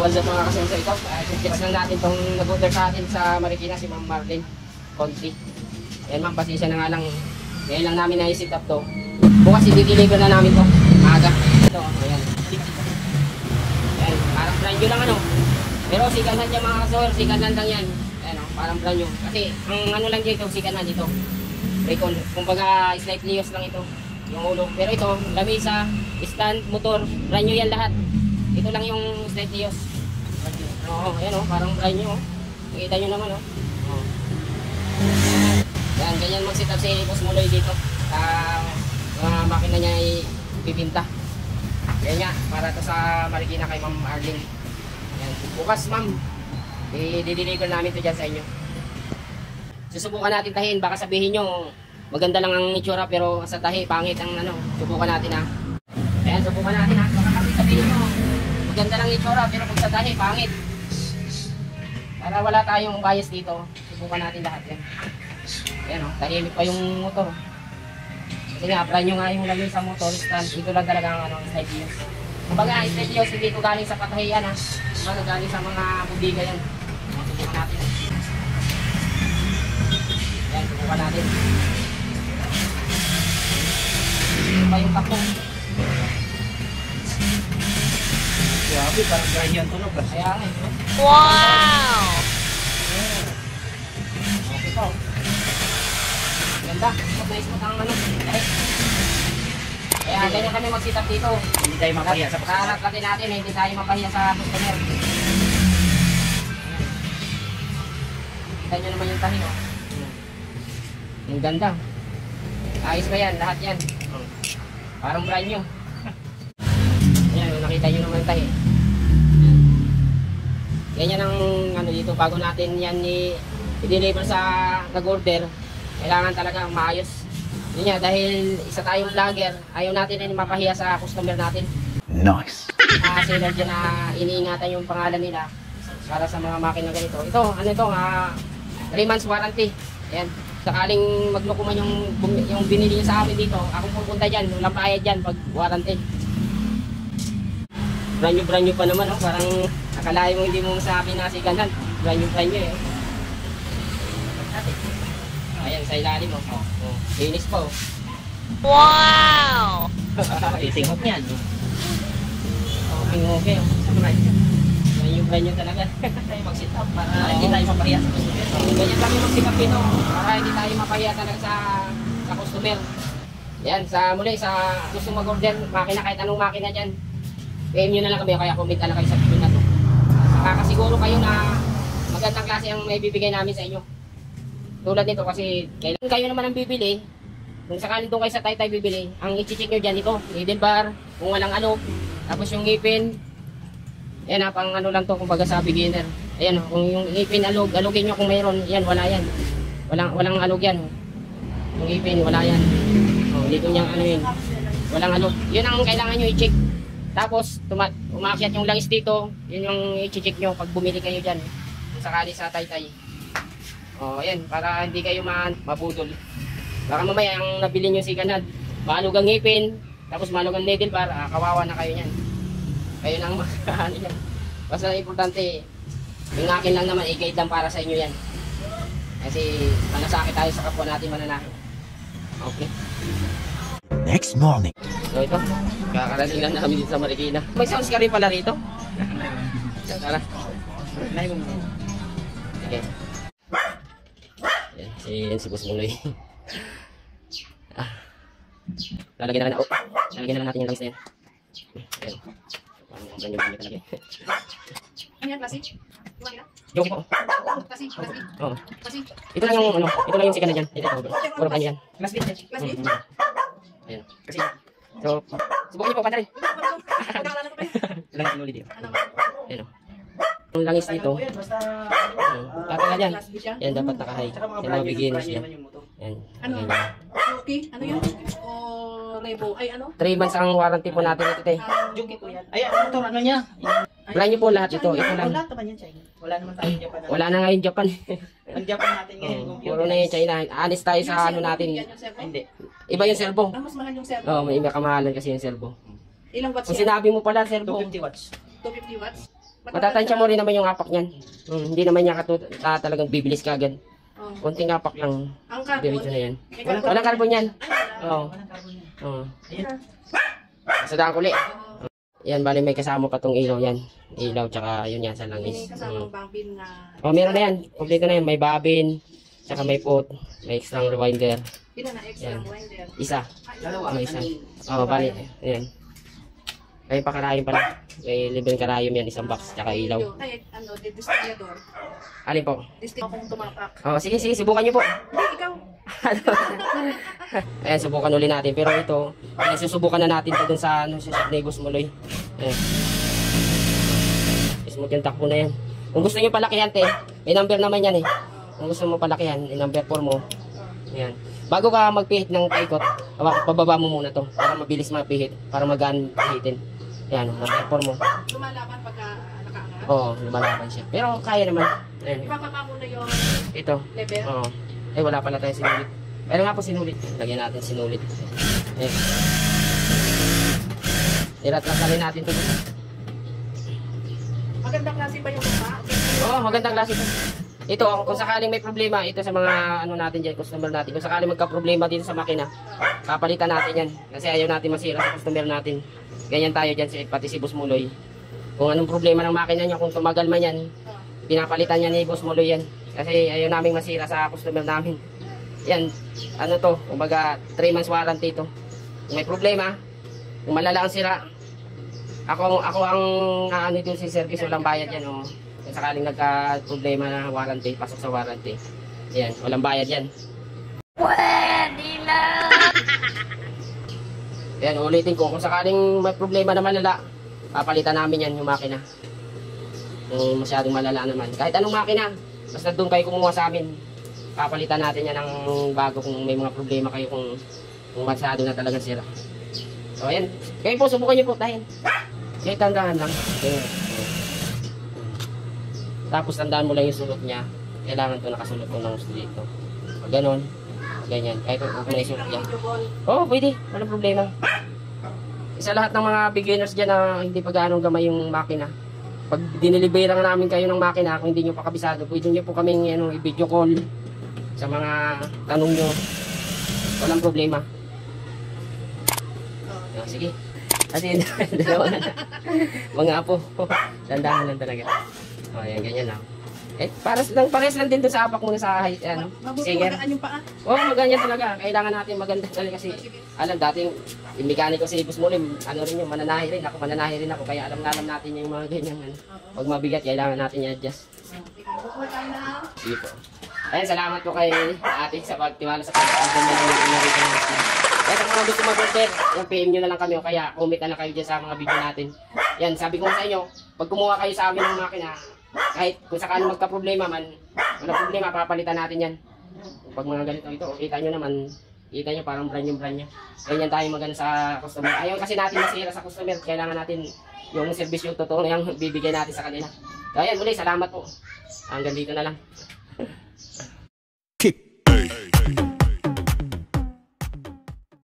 what's up mga kasenso, ito tiras lang natin itong nag-order sa atin sa Marikina, si Ma'am Marlene Conti. Ayan ma'am, pasensya na nga lang, ngayon lang namin na-sit up to. Bukas i-deliver na namin to, maaga. Ito, ayan. Ayan, parang brand new lang ano. Pero sikanhan niya mga kasower, sikanhan lang yan. Ayan o, parang brand new. Kasi ang ano lang dito, sikanhan dito. Recon, kumbaga slightly used lang ito, yung ulo. Pero ito, lamisa, stand, motor, brand new yan lahat. Ito lang yung slightly used. Oo, ayan o, parang brand new o. Nakita nyo naman o. Yan, ganyan mag-sit up si Boss Muloy dito. Mga makina niya ay bibinta. Yan nga, para to sa Marikina kay Ma'am Arlene. Yan, bukas ma'am, i-deliver namin to dyan sa inyo. Susubukan natin tahin, baka sabihin nyo maganda lang ang itsura pero sa tahi pangit ang ano. Subukan natin ha. Ayan, subukan natin ha. Baka kasi sabihin nyo maganda lang itsura pero pag sa tahi pangit. Para wala tayong bias dito, subukan natin lahat yan. Ayan o, tahimik pa yung motor. Kasi nga, apply nyo nga yung lagay sa motor stand. Ito lang talaga ang ano, slide use. Kumbaga, slide use, hindi ito galing sa patahiyan ha. Kumbaga, galing sa mga budiga yan. Subukan natin. Ayan, subukan natin. Ito pa yung takong. Grabe, parang ganyan tunog. Kaya nga eh. Wow! Okay po. Ganda. Nice mo ang ano. Kaya ganyan kami mag-sit up dito. Hindi tayo mapahiya sa customer. Kaharap natin, hindi tayo mapahiya sa customer. Kita nyo naman yung tahi, oh. Yung ganda. Ayos ba yan? Lahat yan. Parang brand new. Ayan, nakita nyo naman yung tahi. Ganyan ang ano dito, bago natin yan i-deliver sa nag-order, kailangan talaga maayos. Yun nga, dahil isa tayong vlogger, ayaw natin din mapahiya sa customer natin. Nice! Seller dyan na iniingatan yung pangalan nila para sa mga makina ganito. Ito, ano ito, 3 months warranty. Ayan, sakaling magloko man yung binili nyo sa amin dito, akong pupunta dyan, walang bayad dyan pag warranty. Brand new pa naman, oh. Parang akalain mo hindi mo masabi na siganan. Brand new eh. Ayan, sa ilalim mo. Oh. Linis po. Wow! Itingok niyan. Okay. Brand new talaga. Tayo mag-sit up para hindi tayo mapahiya sa customer. Ganyan kami mag-sit up dito para hindi tayo mapahiya talaga sa customer. Yan, muli sa gusto mag-order, makina, kahit anong makina dyan. PM nyo na lang kami, kaya comment na lang kayo sa video na to. Makakasiguro kayo na magandang klase ang may bibigay namin sa inyo. Tulad nito kasi kailan kayo naman ang bibili, kung sakaling doon kayo sa Taytay bibili, ang i-check nyo dyan ito, needle bar, kung walang alog, tapos yung ngipin, yan pang ano lang to, kumbaga sa beginner. Ayan, kung yung ngipin alogin nyo kung mayroon, yan, wala yan. Walang alog yan. Yung ngipin, wala yan. Dito niyang ano yun, walang alog. Yun ang kailangan nyo i-check. Tapos, umakyat yung langis dito, yun yung i-check nyo pag bumili kayo dyan, sakali sa Taytay. Ayan, para hindi kayo mabudol. Baka mamaya ang nabili nyo si Ganad, malog ang ngipin, tapos malog ang needle bar, kawawa na kayo yan. Kayo nang makakaano yan. Basta importante, yung akin lang naman, i-guide lang para sa inyo yan. Kasi manasakit tayo sa kapwa natin mananahin. Okay. Next morning. So ito, kakarating lang namin dito sa Marikina. May sounds ka rin pala rito. Tara. Okay. Yan, si Boss Muloy. Lalagyan na natin yung langis na yan. Ayan. Parang brand new talaga. Ano yan, klase? Joke po. Klase? Oo. Ito lang yung ito lang yung siganan dyan. Ito, puro brand yan. Klase? Ayan. Kasi, so, subukan niyo po, panta rin. Langis ulit dito. Ayan o. Yung langis dito, tataka dyan. Yan, dapat nakahay. Yung mga beginners yan. Yan. Ano? Okay? Ano yan? O Rebo? Ay, ano? 3 months ang warranty po natin ito, te. Juki po yan. Ay, ano to? Ano niya? Brand new po lahat ito. Ito lang. Wala naman yan, China. Wala naman tayo Japan. Wala na ngayon Japan. Ang Japan natin ngayon, computer. Puro na yung China. Honest tayo sa ano natin. Hindi. Iba yung servo. Mas mahal yung servo. May kamahalan kasi yung servo. Ilang watts Kung yan? sinabi mo pala servo. 250 watts. 250 watts? Matatansya mo rin naman yung apak niyan. Hindi naman niya talagang bibilis ka agad. Oh. Konting apak lang. Ang carbon. Diretso na yan. May Walang carbon yan. Oo. Walang carbon yan. Oo. Ayan. Sa daan kuli. Yan, bali may kasama pa tong ilaw yan. Ilaw tsaka yun yan sa May langis. kasamang babin na. Oh, meron na yan. Kompleto na yan. May babin, tsaka may pot, may extra rewinder. Pila na extra Yan. winder. Isa. Dalawa. May isa. Oh, bali. Ayan. May pakarayom pala. May libreng karayom yan. Isang box, tsaka ilaw. Ay, ano, distributor. Alin po? Distributor akong tumapak. Oh, sige, sige. Subukan nyo po. Hindi, ikaw. Ayan, subukan uli natin. Pero ito, ayan, susubukan na natin ito dun sa, ano, sa Negos Muloy. Ayan. Smooth yung takbo na yan. Kung gusto nyo palakihan, te, may number naman yan eh. Kung gusto mo palakihan, i-number 4 mo. Ayan. Bago ka magpihit ng paikot, pababa mo muna to para mabilis mapihit, para magaan pihitin. Ayan, number 4 mo. Lumalaban pagka nakaangat. Oo, lumalaban siya. Pero kaya naman. Ayan. Ipapaka mo na yung Ito. level. Oo. Eh, wala pala tayo sinulit. Pero nga po sinulit. Lagyan natin sinulit. Ayan. Iratlasalin natin ito. Magandang klase ba yung mukha? Oo, magandang klase ito. Ito, kung sakaling may problema, ito sa mga ano natin dyan, customer natin. Kung sakaling magka-problema dito sa makina, papalitan natin yan. Kasi ayaw natin masira sa customer natin. Ganyan tayo dyan, pati si Boss Muloy. Kung anong problema ng makina niya, kung tumagal man yan, pinapalitan niya ni Boss Muloy yan. Kasi ayaw naming masira sa customer namin. Yan, ano to, kumbaga 3 months warranty to. Kung may problema, kung malala ang sira, ako ang ano dito si service, walang bayad yan. Oh. Kung sakaling nagka-problema na warranty, pasok sa warranty. Yan, walang bayad yan. Pwede na! Yan, ulitin ko. Kung sakaling may problema na malala, papalitan namin yan yung makina. Kung masyadong malala naman. Kahit anong makina, basta doon kayo kumuha sa amin, papalitan natin yan ng bago kung may mga problema kayo kung masyado na talaga sira. So, ayan. Kayo po, subukan nyo po tayo. Kaya tandaan lang. Ayan. Tapos tandaan mo lang yung sulot niya. Kailangan to nakasulot mo ng gusto dito. Ganon. Ganyan. Kahit kung may sulot yan. Oo, pwede. Walang problema. Isa lahat ng mga beginners dyan na hindi pa gaano gamay yung makina. Pag dinilibera namin kayo ng makina, kung hindi nyo pa kabisado, pwede nyo po kaming i-video call sa mga tanong nyo. Walang problema. Sige. Kasi dalawa na. Mga apo. Dandahan lang talaga. O, yan, ganyan lang. Eh, pares lang din doon sa apak muna sa ano, Mabuti singer. magaan yung paa. Oo, maganyan talaga. Kailangan natin maganda talaga kasi alam dating yung mekaniko si Boss Mulim, ano rin yung mananahi rin ako. Kaya alam natin yung mga ganyan. Ano. Pag mabigat, kailangan natin i-adjust. Bukuha tayo na. Sige po. Ayan, salamat po kay ate sa pagtiwala sa pag-order. Kaya sa mga gusto mag-order, yung PM nyo na lang kami o kaya comment na lang kayo dyan sa mga video natin. Yan, sabi ko sa inyo, pag kumuha kayo sa amin ng makina, kahit kung sakaling magka-problema man, wala problema, papalitan natin yan. Pag mga ganito ito, kita nyo naman, kita nyo parang brand yung brand nyo. Ganyan tayo magana sa customer. Ayaw kasi natin masira sa customer, kailangan natin yung service yung totoo na yung bibigay natin sa kanila. Kaya yan, muli, salamat po. Hanggang dito na lang.